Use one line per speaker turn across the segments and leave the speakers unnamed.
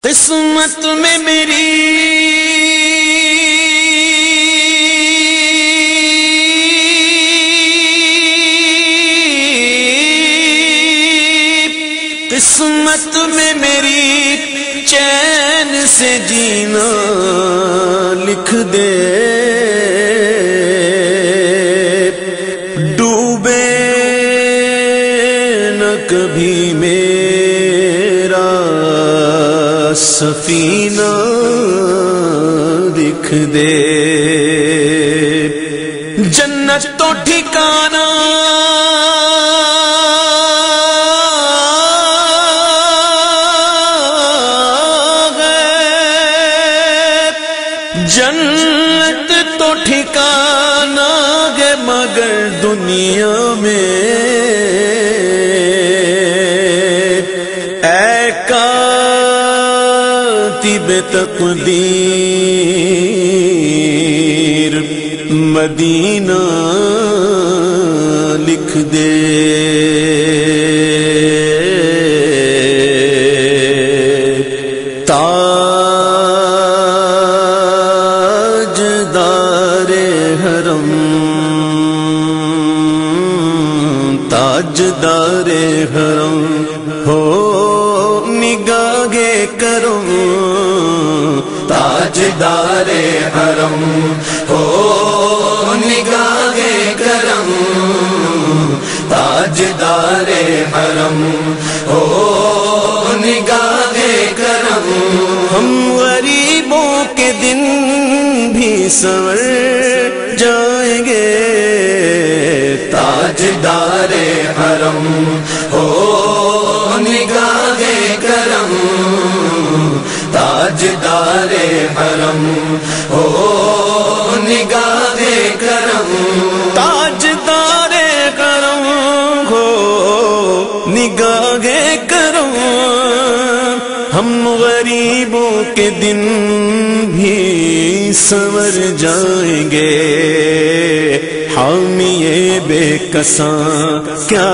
قسمت میں میری قسمت میں میری چین سے جینا لکھ دے، ڈوبے نہ کبھی میرا سفینہ لکھ دے، جنت تو ٹھکانہ جنت تو ٹھکانہ ہے مگر دنیا میں اے کاتب تقدیر مدینہ لکھ دے، تاجدار حرم ہو نگاہ کرم،
تاجدار حرم ہو نگاہ کرم، تاجدار حرم ہو نگاہ کرم،
ہم غریبوں کے دن بھی سنور جائیں گے،
تاجدار حرم ہو نگاہ کرم، تاجدار حرم ہو نگاہ کرم،
تاجدار حرم ہو نگاہ کرم، ہم غریبوں کے دن بھی سنور جائیں گے، حامی بے کساں کیا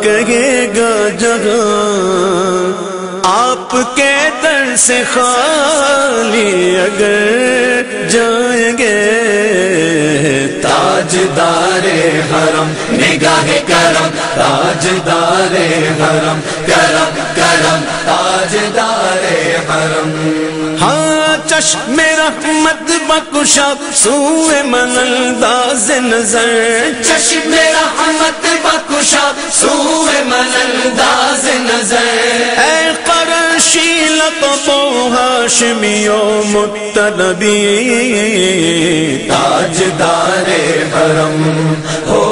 کہے گا جہاں، آپ کے در سے خالی اگر جائیں گے،
تاجدار حرم نگاہ کرم، تاجدار حرم کرم کرم، تاجدار حرم،
ہاں چشم رحمت بخشا سوئے مننداز نظر،
چشم رحمت بخشا سوئے مننداز نظر،
اے قرشی لقب و ہاشمی و مطلبی،
تاجدار حرم ہو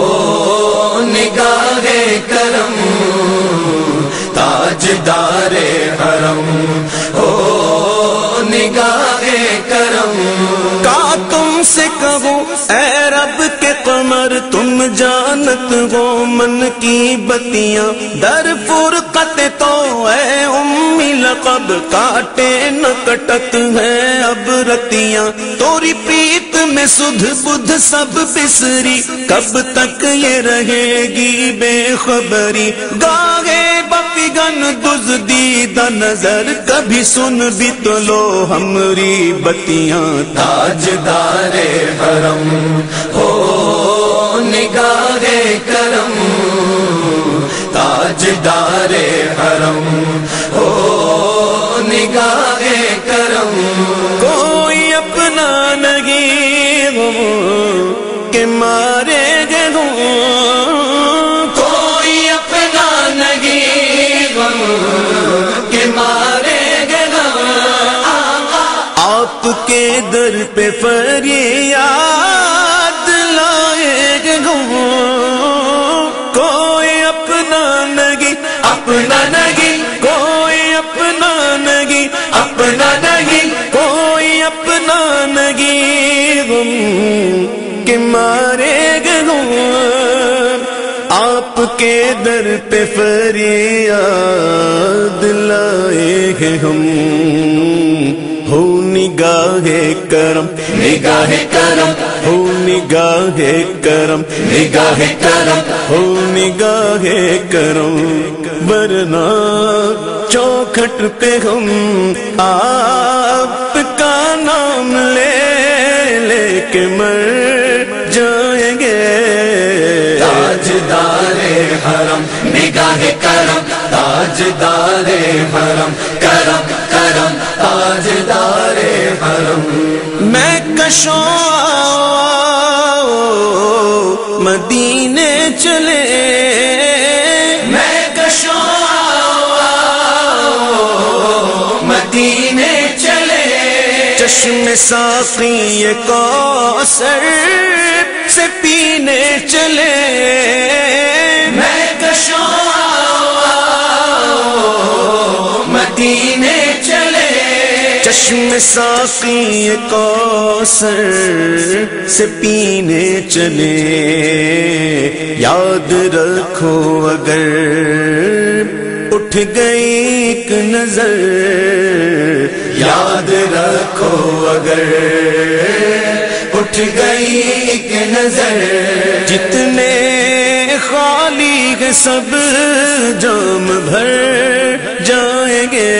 نگاہ کرم، تاجدار حرم ہو نگاہ کرم،
کا تم سے کہوں اے رب کے قمر تم جانت ہو من کی بتیاں، در فرقت تو اے امی لقب کاٹے نہ کٹت ہے اب رتیاں، توری پریت میں سدھ بدھ سب بسری، کب تک یہ رہے گی بے خبری، گاہے بفگن دزدیدہ نظر، کبھی سن بھی تو لو ہمری بتیاں،
تاجدار حرم ہو نگاہ کرم، تاجدار حرم ہو نگاہ کرم،
کوئی اپنا نہیں ہو کہ مارے گے ہوں،
کوئی اپنا نہیں غم کہ مارے گے غم،
آپ کے در پہ فریاد لائے گے ہوں، کوئی اپنا نہیں،
اپنا نہیں،
کوئی اپنا نہیں،
اپنا نہیں،
کوئی اپنا نہیں غم کہ مارے گے ہوں، آپ کے در پہ فریاد لائے گے ہم، ہو نگاہ کرم
نگاہ کرم
ہو نگاہ کرم
نگاہ کرم
ہو نگاہ کرم ورنہ چوکھٹ پہ ہم آپ کا نام لے لے کے مر جائیں گے
تاجدار حرم نگاہ کرم تاجدار حرم کرم کرم تاجدار حرم
میں کشوں مدینے چلے
میں کشوں مدینے چلے
چشم ساقی کوثر سے پینے چلے
میں کشوں مدینے چلے
چشم ساقی کوثر سے پینے چلے یاد رکھو اگر اٹھ گئی ایک نظر
یاد رکھو اگر اٹھ گئی ایک نظر
جتنے خالی ہے سب جام بھر جائیں گے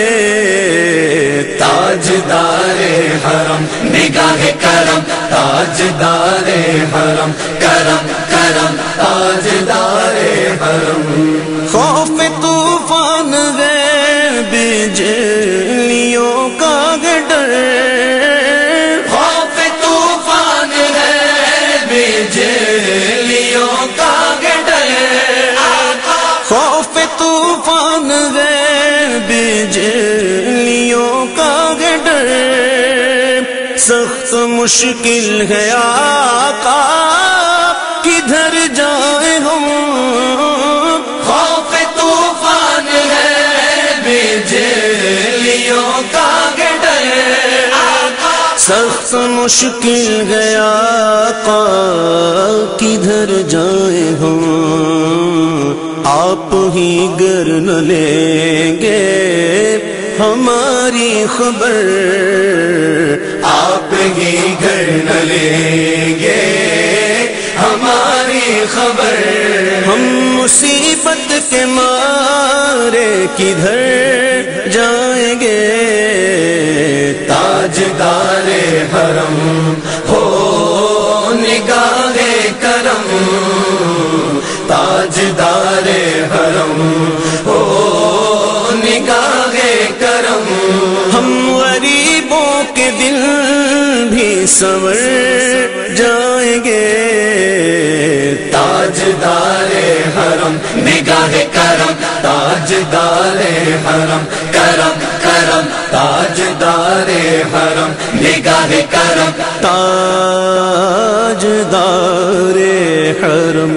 تاجدار حرم نگاہ کرم تاجدار حرم کرم کرم تاجدار حرم
خوف طوفان ہے بجلیوں کا ڈر
خوف طوفان ہے بجلیوں کا ڈر
خوف طوفان ہے بجلیوں کا ڈر سخت مشکل ہے آقا کدھر جائیں ہم
خوف طوفان ہے بجلیوں کا ڈر
سخت مشکل ہے آقا کدھر جائیں ہم آپ ہی گر نہ لیں گے ہماری خبر
آپ ہی گھر نہ لیں گے ہماری خبر
ہم مصیبت کے مارے کدھر جائیں گے
تاجدار حرم ہو نگاہ کرم تاجدار حرم ہو نگاہ کرم
ہم غریبوں کے دل بھی سنور جائیں گے
تاجدار حرم نگاہ کرم تاجدار حرم کرم کرم تاجدار حرم نگاہ کرم
تاجدار حرم